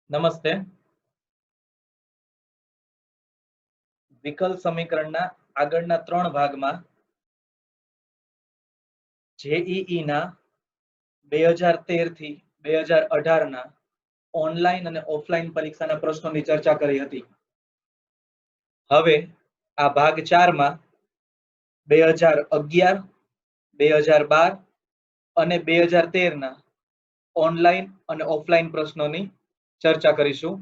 નમસ્તે. વિકલ સમીકરણના આગળના 3 ભાગમાં જેઈઈ ના 2013 થી 2018 ના ઓનલાઈન અને ઓફલાઈન પરીક્ષાના પ્રશ્નોની ચર્ચા કરી હતી. હવે આ ભાગ 4 માં 2011, 2012 અને 2013 ના ઓનલાઈન અને ઓફલાઈન પ્રશ્નોની ચર્ચા કરીશું.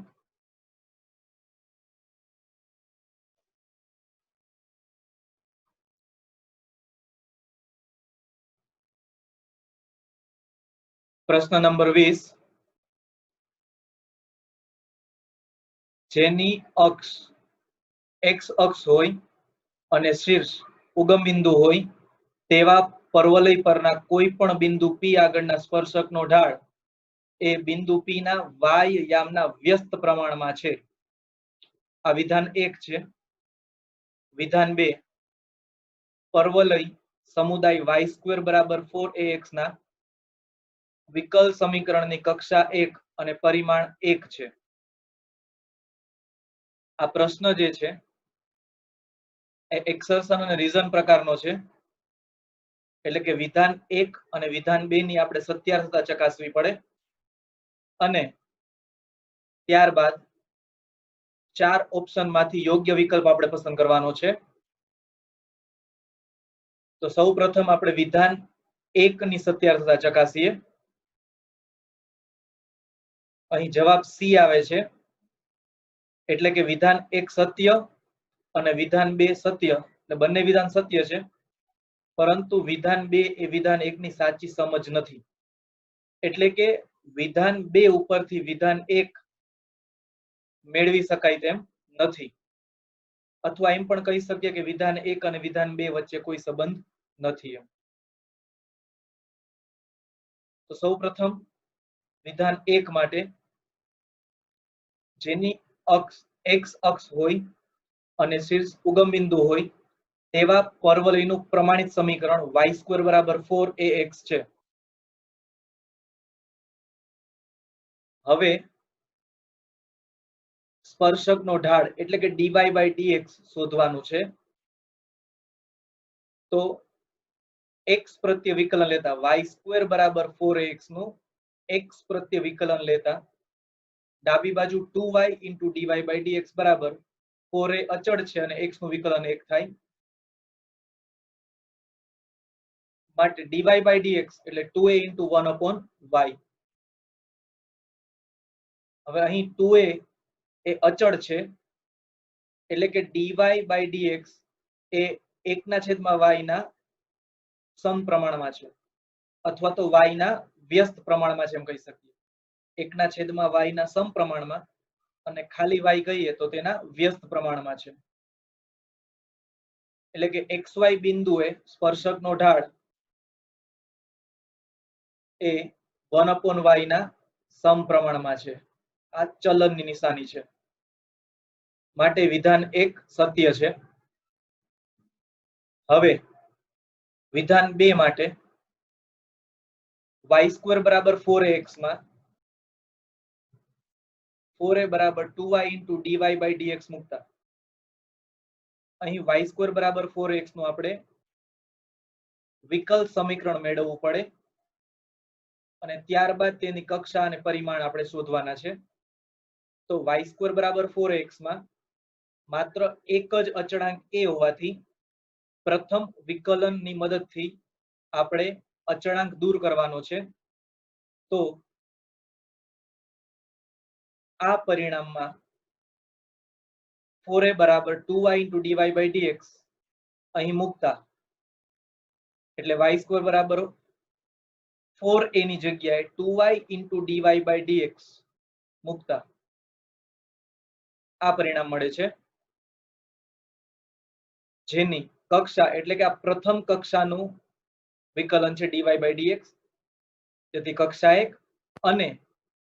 પ્રશ્ન નંબર 20, જેની અક્ષ x અક્ષ હોય અને શીર્ષ ઉગમ બિંદુ હોય તેવા પર્વલય પરના કોઈ પણ બિંદુ p આગળના સ્પર્શકનો ઢાળ એ બિંદુ p ના y યામના વ્યસ્ત પ્રમાણમાં છે. આ વિધાન 1 છે. વિધાન 2, પર્વલય સમુદાય y² બરાબર 4ax ના વિકલ સમીકરણની કક્ષા 1 અને પરિમાણ 1 છે. આ પ્રશ્ન જે છે એ એક્સર્શન અને રીઝન પ્રકારનો છે. એટલે કે વિધાન 1 અને વિધાન 2 ની આપણે સત્યાર્થતા ચકાસવી પડે અને ત્યારબાદ 4 ઓપ્શનમાંથી યોગ્ય વિકલ્પ આપણે પસંદ કરવાનો છે. તો સૌપ્રથમ આપણે વિધાન 1 ની સત્યાર્થતા ચકાસીએ. અહીં જવાબ સી આવે છે. એટલે કે વિધાન 1 સત્ય અને વિધાન 2 સત્ય, એટલે બંને વિધાન સત્ય છે, પરંતુ વિધાન 2 એ વિધાન 1 ની સાચી સમજ નથી. એટલે કે વિધાન 2 ઉપરથી વિધાન 1 મેળવી શકાય તેમ નથી, અથવા એમ પણ કહી શકીએ કે વિધાન 1 અને વિધાન 2 વચ્ચે કોઈ સંબંધ નથી. તો સૌપ્રથમ વિધાન 1 માટે જેની અક્ષ x અક્ષ હોય અને શીર્ષ ઉગમ બિંદુ હોય તેવા પર્વલયનું પ્રમાણિત સમીકરણ y² બરાબર 4ax છે. હવે સ્પર્શકનો ઢાળ એટલે કે dy/dx શોધવાનું છે. તો x પ્રત્યે વિકલન લેતા y² બરાબર 4ax નું x પ્રત્યે વિકલન લેતા ડાબી બાજુ 2y into dy/dx બરાબર 4a અચળ છે અને x નું વિકલન 1 થાય, માટે dy/dx એટલે 2a into 1/y. હવે અહીં 2a એ અચળ છે, એટલે કે dy/dx એ 1/y ના સમપ્રમાણમાં છે, અથવા તો y ના વ્યસ્ત પ્રમાણમાં છે એમ કહી શકીએ. 1/y ના સમપ્રમાણમાં અને ખાલી y કહીએ તો તેના વ્યસ્ત પ્રમાણમાં છે. એટલે કે xy બિંદુએ સ્પર્શકનો ઢાળ એ 1/y ના સમપ્રમાણમાં છે. આ ચલનની નિશાની છે, માટે વિધાન 1 સત્ય છે. હવે વિધાન 2 માટે y² બરાબર 4ax માં 4a બરાબર 2y into dy/dx મૂકતા અહીં y² બરાબર 4ax નું આપણે વિકલ સમીકરણ મેળવવું પડે અને ત્યારબાદ તેની કક્ષા અને પરિમાણ આપણે શોધવાના છે. તો y² બરાબર 4ax માં માત્ર એક જ અચળાંક a હોવાથી પ્રથમ વિકલનની મદદથી આપણે અચળાંક દૂર કરવાનો છે. તો આ પરિણામમાં 4a બરાબર 2y into dy/dx અહીં મૂકતા એટલે y² બરાબર 4a ની જગ્યાએ 2y into dy/dx મૂકતા આ પરિણામ મળે છે, જેની કક્ષા એટલે કે આ પ્રથમ કક્ષાનું વિકલન છે dy/dx, તેથી કક્ષા 1, અને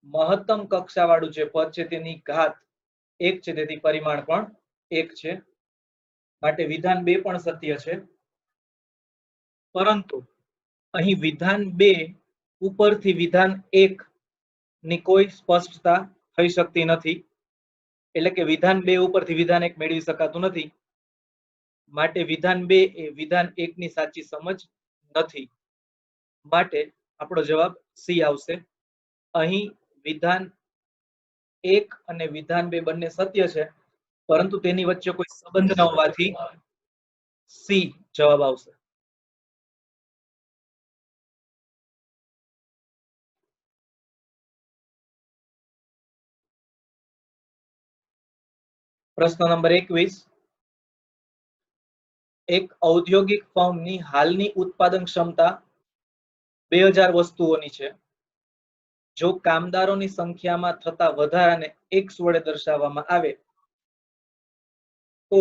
મહત્તમ કક્ષા વાળું જે પદ છે તેની ઘાત 1 છે, તેથી પરિમાણ પણ 1 છે. માટે વિધાન 2 પણ સત્ય છે. પરંતુ અહીં વિધાન 2 ઉપરથી વિધાન 1 ની કોઈ સ્પષ્ટતા થઈ શકતી નથી, એટલે કે વિધાન 2 ઉપરથી વિધાન 1 મેળવી શકાતું નથી, માટે વિધાન 2 એ વિધાન 1 ની સાચી સમજ નથી, માટે આપણો જવાબ સી આવશે. અહીં વિધાન 1 અને વિધાન 2 બંને સત્ય છે, પરંતુ તેની વચ્ચે કોઈ સંબંધ ન હોવાથી સી જવાબ આવશે. પ્રશ્ન નંબર 21. એક ઔદ્યોગિક ફર્મની હાલની ઉત્પાદન ક્ષમતા 2000 વસ્તુઓની છે. જો કામદારોની સંખ્યામાં થતા વધારાને x વડે દર્શાવવામાં આવે તો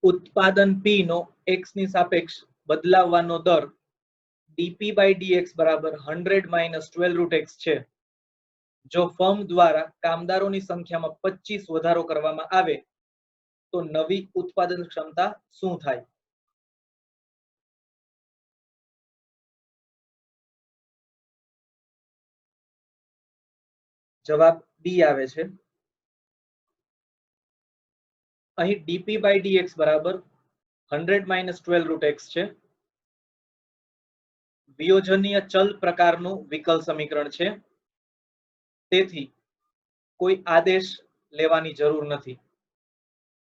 ઉત્પાદન p નો x ની સાપેક્ષ બદલાવવાનો દર dp/dx બરાબર 100 - 12 √x છે. જો ફર્મ દ્વારા કામદારોની સંખ્યામાં 25 વધારો કરવામાં આવે તો નવી ઉત્પાદન ક્ષમતા શું થાય? જવાબ ડી આવે છે. અહીં dp/dx બરાબર 100 - 12 √x છે. વિયોજનીય ચલ પ્રકારનું વિકલ સમીકરણ છે, તેથી કોઈ આદેશ લેવાની જરૂર નથી,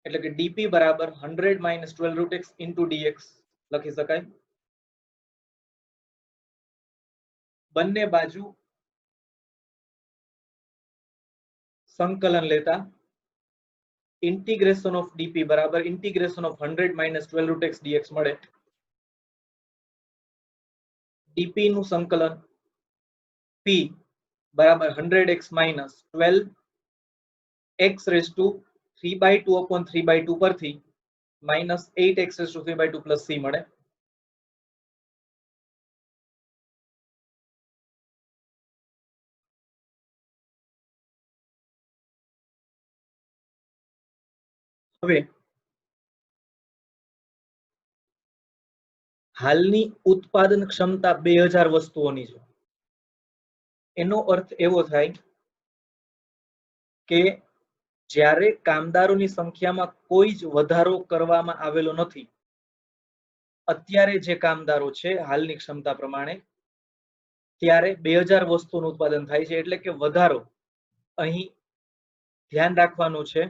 એટલે કે dp બરાબર 100 - 12 √x * dx લખી શકાય. બંને બાજુ સંકલન લેતા ઇન્ટિગ્રેશન ઓફ dp બરાબર ઇન્ટિગ્રેશન ઓફ 100 - 12 √x dx મળે. dp નું સંકલન p બરાબર 100x - 12x^3/2/3/2 પરથી -8x^3/2 + c મળે. હવે હાલની ઉત્પાદન ક્ષમતા 2000 વસ્તુઓની છે. એનો અર્થ એવો થાય કે જ્યારે કામદારોની સંખ્યામાં કોઈ જ વધારો કરવામાં આવેલો નથી, અત્યારે જે કામદારો છે હાલની ક્ષમતા પ્રમાણે, ત્યારે 2000 વસ્તુનું ઉત્પાદન થાય છે, એટલે કે વધારો. અહીં ધ્યાન રાખવાનું છે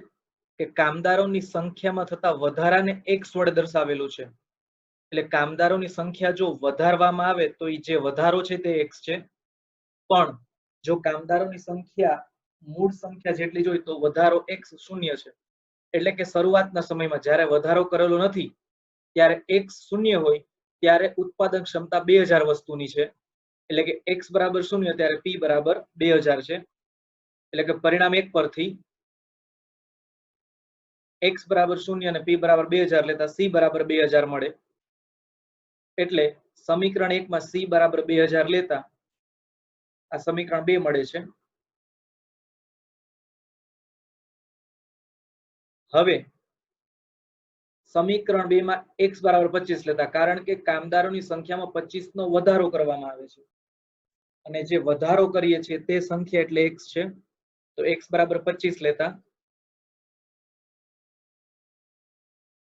કે કામદારોની સંખ્યામાં થતા વધારાને x વડે દર્શાવેલું છે, એટલે કામદારોની સંખ્યા જો વધારવામાં આવે તો એ જે વધારો છે તે x છે, પણ જો કામદારોની સંખ્યા મૂળ સંખ્યા જેટલી જોઈ તો વધારો x 0 છે, એટલે કે શરૂઆતના સમયમાં જ્યારે વધારો કરેલો નથી ત્યારે x 0 હોય ત્યારે ઉત્પાદન ક્ષમતા 2000 વસ્તુની છે, એટલે કે x બરાબર 0 ત્યારે p બરાબર 2000 છે, એટલે કે પરિણામ 1 પરથી x બરાબર 0 અને p બરાબર 2000 લેતા c બરાબર 2000 મળે. એટલે સમીકરણ 1 માં c બરાબર 2000 લેતા આ સમીકરણ 2 મળે છે. હવે સમીકરણ 2 માં x બરાબર 25 લેતા, કારણ કે કામદારોની સંખ્યામાં 25 નો વધારો કરવામાં આવે છે અને જે વધારો કરીએ છીએ તે સંખ્યા એટલે x છે, તો x બરાબર 25 લેતા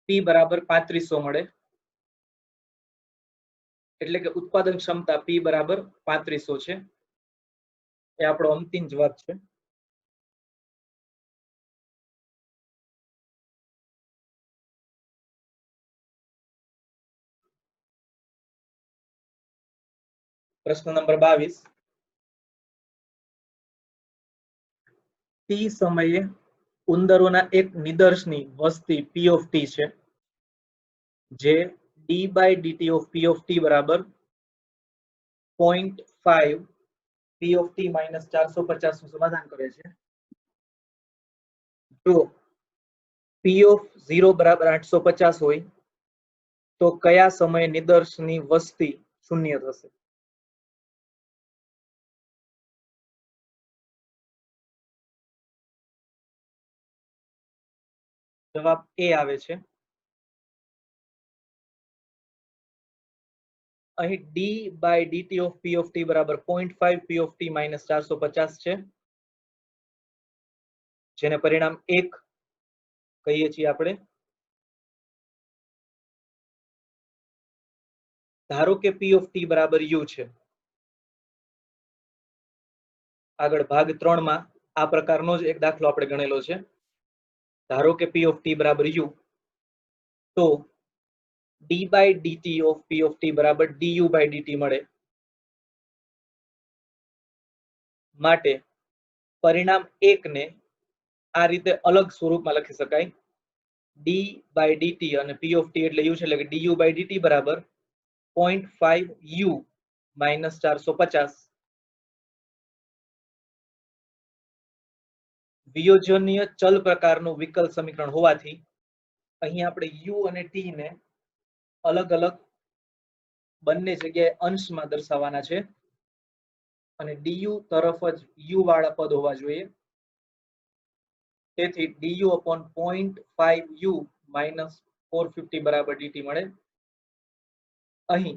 p બરાબર 3500 મળે, એટલે કે ઉત્પાદન ક્ષમતા p બરાબર 3500 છે. એ આપણો અંતિમ જવાબ છે. પ્રશ્ન નંબર 22. t સમયે ઉંદરોના એક નિદર્શની વસ્તી p of t છે, જે d/dt of p of t બરાબર 0.5 p of t - 450 નું સમાધાન કરે છે. જો p of 0 બરાબર 850 હોય તો કયા સમયે નિદર્શની વસ્તી 0 થશે? જવાબ એ આવે છે. અહીં d/dt of p of t બરાબર 0.5 p of t - 450 છે. જેને પરિણામ 1 કહીએ છીએ આપણે. ધારો કે P of t બરાબર u છે. આગળ ભાગ 3 માં આ પ્રકારનો જ એક દાખલો આપણે ગણેલો છે. ધારો કે P of t બરાબર u, તો d by dt of P of t બરાબર du by dt મળે. માટે પરિણામ 1 ને આ રીતે અલગ સ્વરૂપમાં લખી શકાય. d by dt અને P of t એટલે u છે, એટલે કે du by dt બરાબર 0.5 u minus 450. વિયોજનીય ચલ પ્રકારનું વિકલ સમીકરણ હોવાથી અહીં આપણે u અને t ને અલગ અલગ બંને જગ્યાએ અંશમાં દર્શાવવાના છે અને du તરફ જ u વાળા પદ હોવા જોઈએ. તેથી du upon 0.5 u minus 450 બરાબર dt મળે. અહીં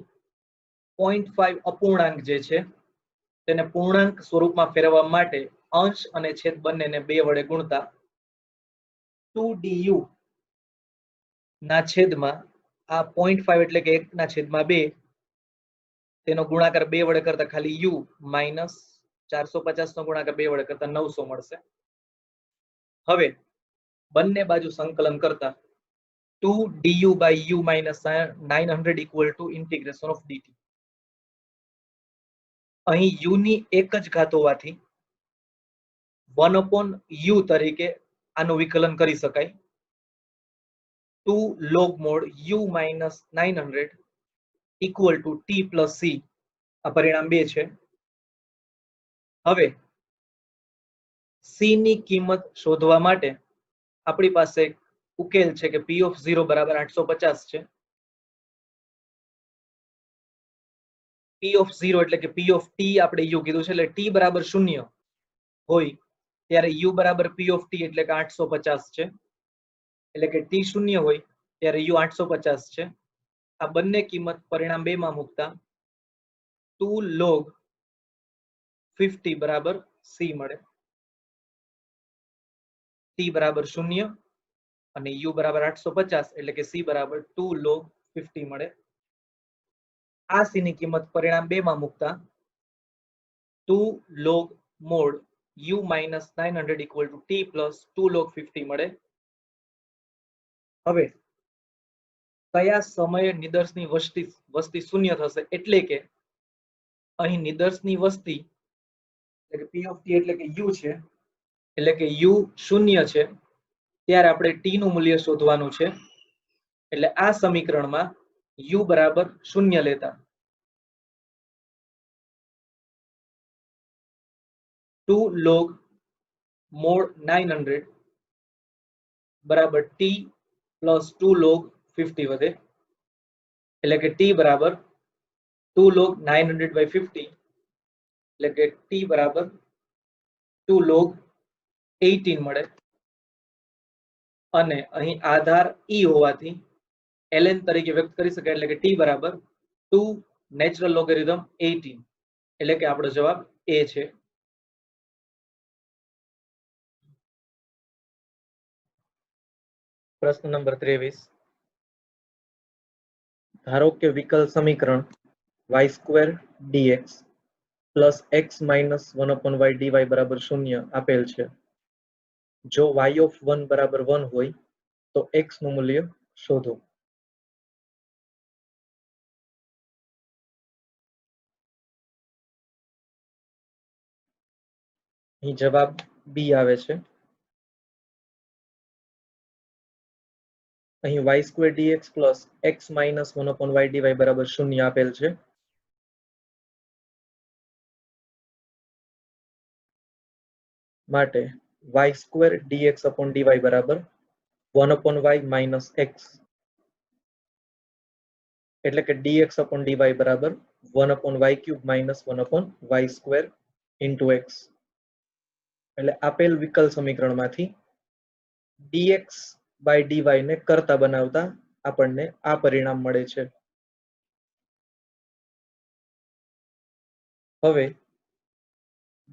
0.5 અપૂર્ણાંક જે છે તેને પૂર્ણાંક સ્વરૂપમાં ફેરવવા માટે અંશ અને છેદ બંનેને 2 વડે ગુણતા 2du ના છેદમાં આ 0.5 એટલે કે 1 ના છેદમાં 2 તેનો ગુણાકાર 2 વડે કરતા ખાલી u માઇનસ 450 નો ગુણાકાર 2 વડે કરતા 900 મળશે. હવે બંને બાજુ સંકલન કરતા 2 du by u minus 900 equal to integration of dt. અહીં u ની એક જ ઘાત હોવાથી 1 upon u તરીકે આનું વિકલન કરી શકાય. 2 log mod u minus 900 equal to t plus c. આ પરિણામ 2 છે. હવે c ની કિંમત શોધવા માટે આપણી પાસે ઉકેલ છે કે p of 0 બરાબર 850 છે. p of 0 એટલે કે p of t આપણે u કીધું છે, એટલે t બરાબર 0 હોય ત્યારે u બરાબર p of t એટલે કે 850 છે. એટલે કે t 0 હોય ત્યારે u 850 છે. આ બંને કિંમત પરિણામ 2 માં મૂકતા 2 log 50 બરાબર c મળે. t બરાબર 0 અને u બરાબર 850 એટલે કે c બરાબર 2 log 50 મળે. આ c ની કિંમત પરિણામ 2 માં મૂકતા 2 log mod u minus 900 equal to t plus 2 log 50 મળે. હવે કયા સમયે નિદર્શની વસ્તી શૂન્ય થશે, એટલે કે અહીં નિદર્શની વસ્તી એટલે કે p of t એટલે કે u છે, એટલે કે u શૂન્ય છે ત્યારે આપણે t નું મૂલ્ય શોધવાનું છે. એટલે આ સમીકરણમાં u બરાબર 0 લેતા 2 log mod 900 બરાબર t plus 2 log 50 વધે. એટલે કે t બરાબર 2 log 900 by 50 એટલે કે t બરાબર 2 log 18 મળે. અને અહીં આધાર e હોવાથી ln તરીકે વ્યક્ત કરી શકાય, એટલે કે t બરાબર 2 નેચરલ લોગેરિધમ 18 એટલે કે આપણો જવાબ a છે. પ્રશ્ન નંબર 23. ધારો કે વિકલ સમીકરણ y² dx plus x minus 1/y dy બરાબર 0 આપેલ છે. જો y of 1 બરાબર 1 હોય તો x નું મૂલ્ય શોધો. અહીં જવાબ b આવે છે. અહીં y² dx plus x minus 1/y dy બરાબર 0 આપેલ છે. માટે y² dx upon dy બરાબર 1/y minus x એટલે કે dx upon dy બરાબર 1/y³ minus 1/y² into x. એટલે આપેલ વિકલ સમીકરણમાંથી dx by dy ને કરતા બનાવતા આપણને આ પરિણામ મળે છે. હવે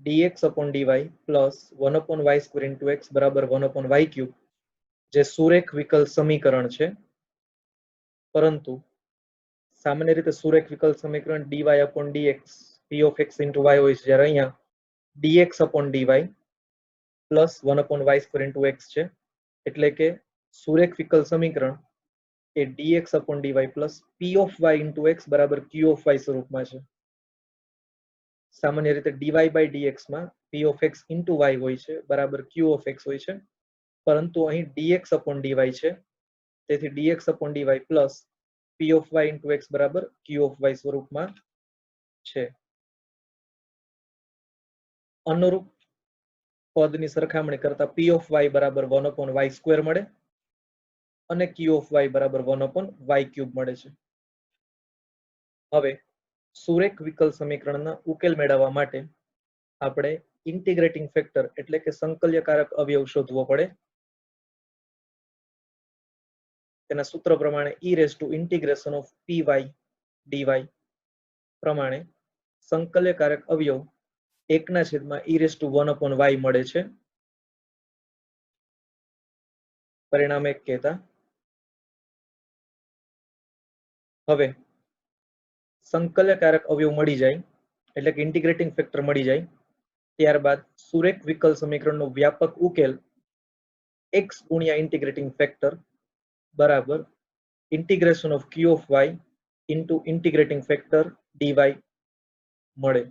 dx upon dy plus 1 upon y square into x બરાબર 1 upon y cube જે સુરેખ વિકલ સમીકરણ છે, પરંતુ સામાન્ય રીતે સુરેખ વિકલ સમીકરણ dy upon dx p of x into y હોય છે, જ્યારે અહીંયા dx upon dy plus 1 upon y square into x છે, એટલે કે સુરેખ વિકલ સમીકરણ એ dx upon dy plus p of y into x બરાબર q of y સ્વરૂપમાં છે. સામાન્ય રીતે dy by dx માં p of x into y હોય છે બરાબર q of x હોય છે, પરંતુ અહીં dx upon dy છે, તેથી dx upon dy plus p of y into x બરાબર q of y સ્વરૂપમાં છે. અનુરૂપ પદની સરખામણી કરતા p of y બરાબર 1 upon y square મળે અને q of y બરાબર 1 upon y cube મળે છે. હવે સુરેખ વિકલ સમીકરણના ઉકેલ મેળવવા માટે આપણે ઇન્ટિગ્રેટિંગ ફેક્ટર એટલે કે સંકલ્યકારક અવયવ શોધવો પડે. તેના સૂત્ર પ્રમાણે e raised to integration of py dy પ્રમાણે સંકલ્યકારક અવયવ 1/e raised to 1 upon y મળે છે. પરિણામ 1 કહેતા. હવે સંકલ્યકારક અવયવ મળી જાય એટલે કે ઇન્ટિગ્રેટિંગ ફેક્ટર મળી જાય ત્યારબાદ સુરેખ વિકલ સમીકરણનો વ્યાપક ઉકેલ x ગુણ્યા ઇન્ટિગ્રેટિંગ ફેક્ટર બરાબર integration of q of y into integrating factor dy મળે.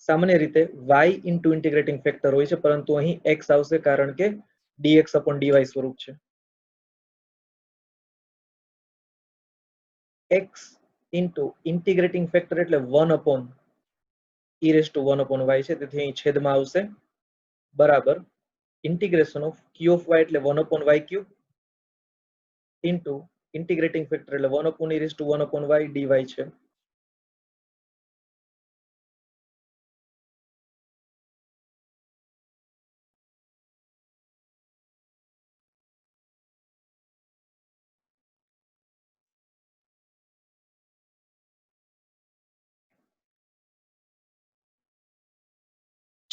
સામાન્ય રીતે y ઇન્ટુ ઇન્ટિગ્રેટિંગ ફેક્ટર હોય છે, પરંતુ અહીં x આવશે કારણ કે dx upon dy સ્વરૂપ છે. x ઇન્ટુ ઇન્ટિગ્રેટિંગ ફેક્ટર એટલે 1 upon e raised to 1 upon y છે, તેથી અહીં છેદમાં આવશે બરાબર integration of q of y એટલે 1 upon y cube into integrating factor એટલે 1 upon e raised to 1 upon y dy છે.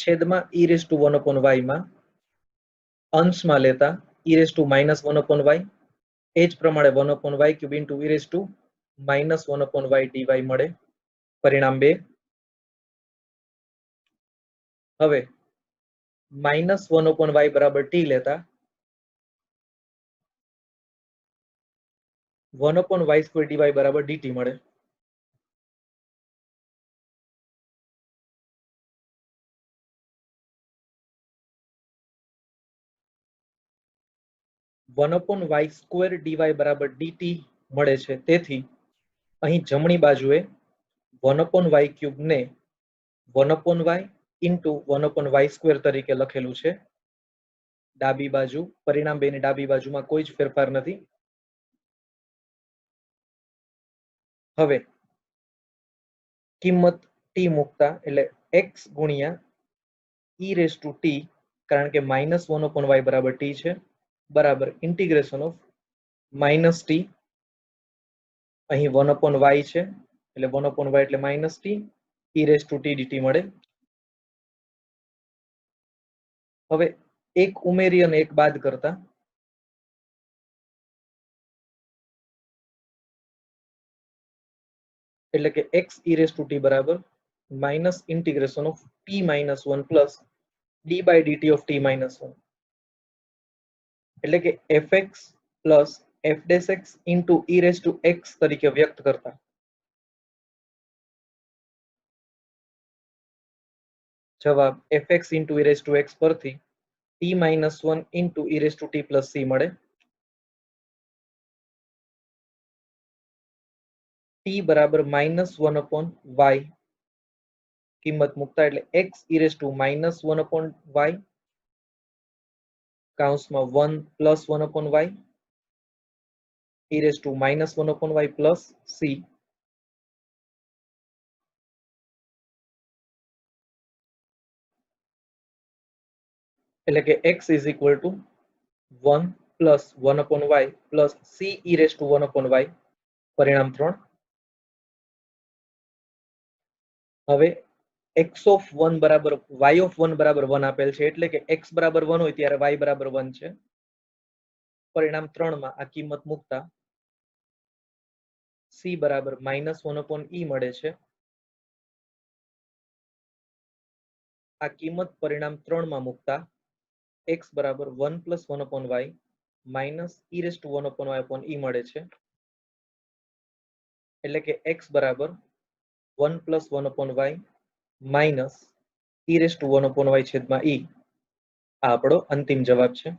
છેદમાં e raised to 1 upon y માં અંશમાં લેતા e raised to -1 upon y એ જ પ્રમાણે 1 upon y cube into e raised to -1 upon y dy મળે. પરિણામ 2. હવે -1 upon y બરાબર t લેતા 1 upon y square dy બરાબર dt મળે. One upon y square dy બરાબર dt મળે છે, તેથી અહીં જમણી બાજુએ 1 upon y cube ને 1 upon y into 1 upon y square તરીકે લખેલું છે. ડાબી બાજુ પરિણામ 2 ની ડાબી બાજુમાં કોઈ જ ફેરફાર નથી. હવે કિંમત t મૂકતા એટલે x ગુણ્યા e raised to t કારણ કે -1 upon y બરાબર t છે બરાબર ઇન્ટિગ્રેશન ઓફ -t અહીં 1 upon y છે એટલે 1 upon y એટલે -t e raised to t dt મળે. હવે એક ઉમેરી અને એક બાદ કરતા એટલે કે x e raised to t બરાબર minus integration of t -1 plus d by dt of t -1 એટલે કે fx plus f dash x into e raised to x તરીકે વ્યક્ત કરતા જવાબ fx into e raised to x પરથી t -1 into e raised to t plus c મળે. t બરાબર -1 upon y કિંમત મૂકતા એટલે x e raised to -1 upon y કૌંસમાં 1 plus 1 upon y e raised to -1 upon y plus c એટલે કે x is equal to 1 plus 1 upon y plus c e raised to 1 upon y. પરિણામ 3. હવે x of 1 બરાબર y of 1 બરાબર 1 આપેલ છે, એટલે કે x બરાબર 1 હોય ત્યારે y બરાબર 1 છે. પરિણામ 3 માં આ કિંમત મૂકતા c બરાબર -1/e મળે છે. આ કિંમત પરિણામ 3 માં મૂકતા x બરાબર 1 + 1/y -e⁻1/y/e મળે છે. એટલે કે x બરાબર 1 + 1/y -e⁻1/y/e. આ આપણો અંતિમ જવાબ છે.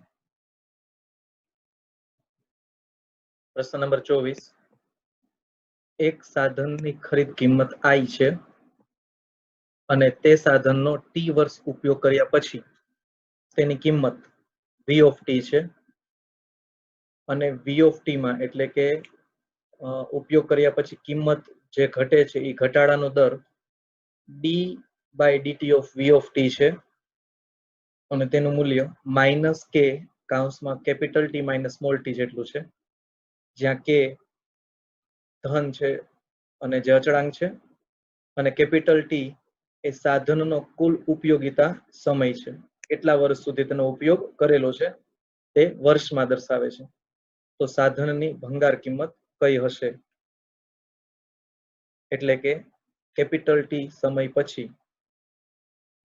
પ્રશ્ન નંબર 24. એક સાધનની ખરીદ કિંમત i છે અને તે સાધનનો t વર્ષ ઉપયોગ કર્યા પછી તેની કિંમત v of t છે અને v of t માં એટલે કે ઉપયોગ કર્યા પછી કિંમત જે ઘટે છે એ ઘટાડાનો દર d/dt of v of t છે અને તેનું મૂલ્ય -k કૌંસમાં કેપિટલ T - સ્મોલ t જેટલું છે, જ્યાં k ધન છે અને જે અચળાંક છે અને કેપિટલ T એ સાધનનો કુલ ઉપયોગિતા સમય છે, કેટલા વર્ષ સુધી તેનો ઉપયોગ કરેલો છે તે વર્ષમાં દર્શાવે છે. તો સાધનની ભંગાર કિંમત કઈ હશે? એટલે કે કેપિટલ T સમય પછી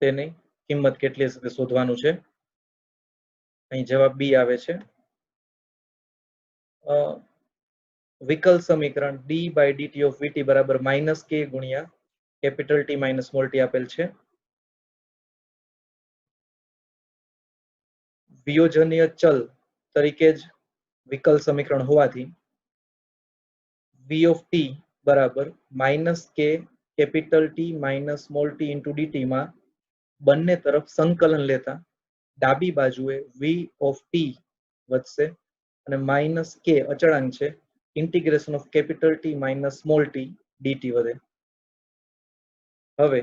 તેની કિંમત કેટલી હશે તે શોધવાનું છે. અહીં જવાબ બી આવે છે. વિકલ સમીકરણ d/dt of vt બરાબર -k ગુણ્યા કેપિટલ T - સ્મોલ t આપેલ છે. વિયોજનીય ચલ તરીકે જ વિકલ સમીકરણ હોવાથી v of t બરાબર -k capital T - small t into dt માં બંને તરફ સંકલન લેતા ડાબી બાજુએ v of t વધશે અને -k અચળાંક છે, integration of capital T - small t dt વધે. હવે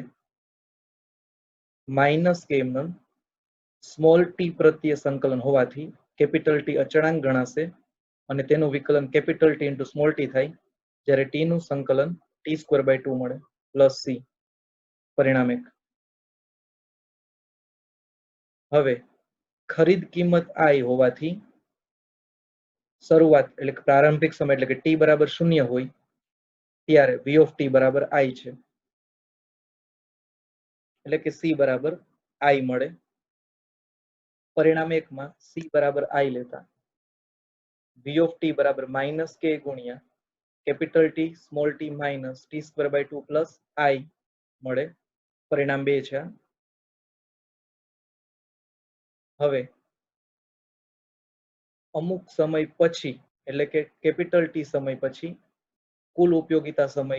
-k માં સ્મોલ t પ્રત્યે સંકલન હોવાથી કેપિટલ T અચળાંક ગણાશે અને તેનું વિકલન capital T into small t થાય, જ્યારે t નું સંકલન t²/2 મળે પ્લસ c. પરિણામ 1. હવે ખરીદ કિંમત i હોવાથી શરૂઆત એટલે કે પ્રારંભિક સમય એટલે કે t બરાબર 0 હોય ત્યારે v of t બરાબર i છે, એટલે કે c બરાબર i મળે. પરિણામ 1 માં c બરાબર i લેતા v of t બરાબર -k ગુણ્યા capital T small t t²/2 plus i મળે. પરિણામ 2 છે. હવે અમુક સમય પછી એટલે કે કેપિટલ T સમય પછી કુલ ઉપયોગિતા સમય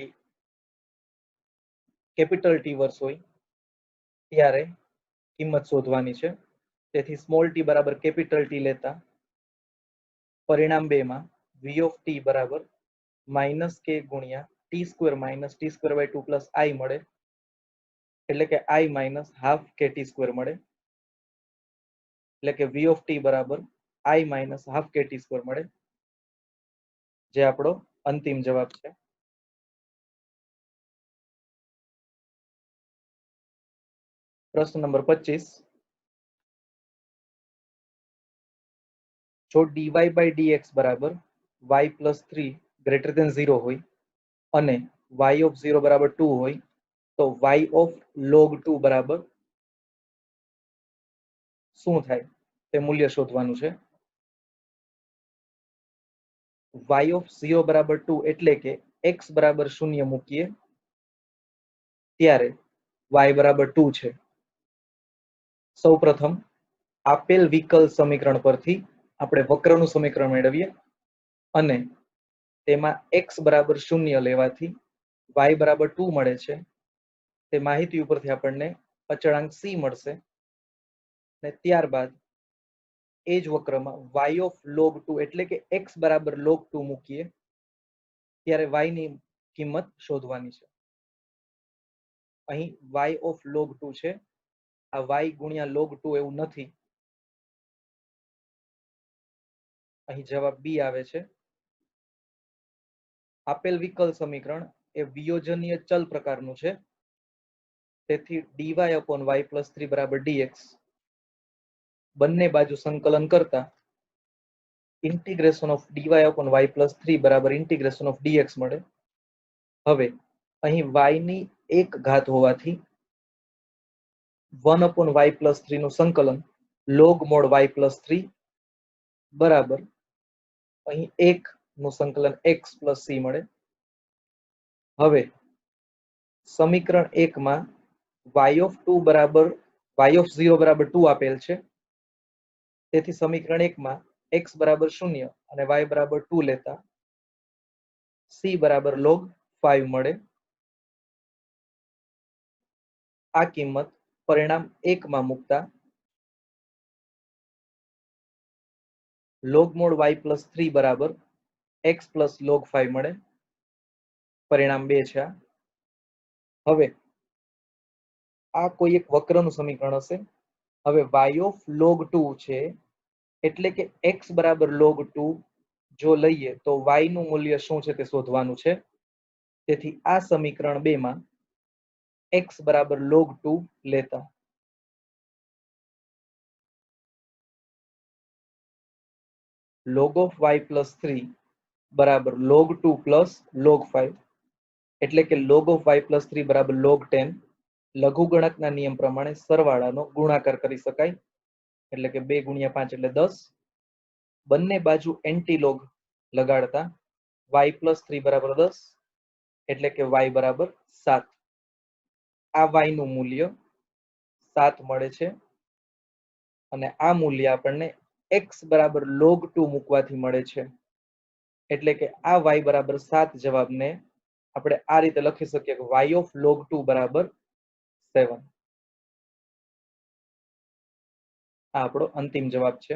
કેપિટલ T વર્ષ હોય ત્યારે કિંમત શોધવાની છે. તેથી સ્મોલ t બરાબર કેપિટલ T લેતા પરિણામ 2 માં v of t બરાબર -k ગુણ્યા t² - t²/2 પ્લસ i મળે, એટલે કે i -half kt² મળે, એટલે કે v of t બરાબર i -half kt² મળે, જે આપણો અંતિમ જવાબ છે. પ્રશ્ન નંબર 25. જો dy/dx બરાબર y + 3 > 0 હોય અને y of 0 બરાબર 2 હોય તો y of log 2 બરાબર શું થાય તે મૂલ્ય શોધવાનું છે. y of 0 બરાબર 2 એટલે કે x બરાબર 0 મૂકીએ ત્યારે y બરાબર 2 છે. સૌપ્રથમ આપેલ વિકલ સમીકરણ પરથી આપણે વક્રનું સમીકરણ મેળવીએ અને તેમાં x બરાબર 0 લેવાથી y બરાબર 2 મળે છે. તે માહિતી ઉપરથી આપણને અચળાંક c મળશે અને ત્યારબાદ એ જ વક્રમાં y of log 2 એટલે કે x બરાબર log 2 મૂકીએ ત્યારે y ની કિંમત શોધવાની છે. અહીં y of log 2 છે, આ y ગુણ્યા log 2 એવું નથી. અહીં જવાબ બી આવે છે. આપેલ વિકલ સમીકરણ એ વિયોજનીય ચલ પ્રકારનું છે તેથી dy upon y plus 3 બરાબર dx બંને બાજુ સંકલન કરતા integration of dy upon y plus 3 બરાબર ઇન્ટિગ્રેશન ઓફ dx મળે. હવે અહીં y ની એક ઘાત હોવાથી 1 upon y plus 3 નું સંકલન log mod y plus 3 બરાબર અહીં 1 નું સંકલન x plus c મળે. હવે સમીકરણ 1 માં y of 2 બરાબર y of 0 બરાબર 2 આપેલ છે, તેથી સમીકરણ 1 માં x બરાબર 0 અને y બરાબર 2 લેતા c બરાબર log 5 મળે. આ કિંમત પરિણામ 1 માં મૂકતા log mod y plus 3 બરાબર x plus log 5 મળે. પરિણામ 2 છે. હવે આ કોઈ એક વક્રનું સમીકરણ હશે. હવે y of log 2 છે એટલે કે x બરાબર log 2 જો લઈએ તો y નું મૂલ્ય શું છે તે શોધવાનું છે. તેથી આ સમીકરણ 2 માં x બરાબર log 2 લેતા log of y plus 3 બરાબર log 2 plus log 5 એટલે કે log of y plus 3 બરાબર log 10 લઘુગણકના નિયમ પ્રમાણે સરવાળાનો ગુણાકાર કરી શકાય. એટલે કે 2 ગુણ્યા 5 એટલે 10. બંને બાજુ એન્ટી લોગ લગાડતા y plus 3 બરાબર 10 એટલે કે y બરાબર 7. આ y નું મૂલ્ય 7 મળે છે અને આ મૂલ્ય આપણને x બરાબર log 2 મૂકવાથી મળે છે. એટલે કે આ y બરાબર 7 જવાબને આપણે આ રીતે લખી શકીએ કે y of log 2 બરાબર 7. આ આપણો અંતિમ જવાબ છે.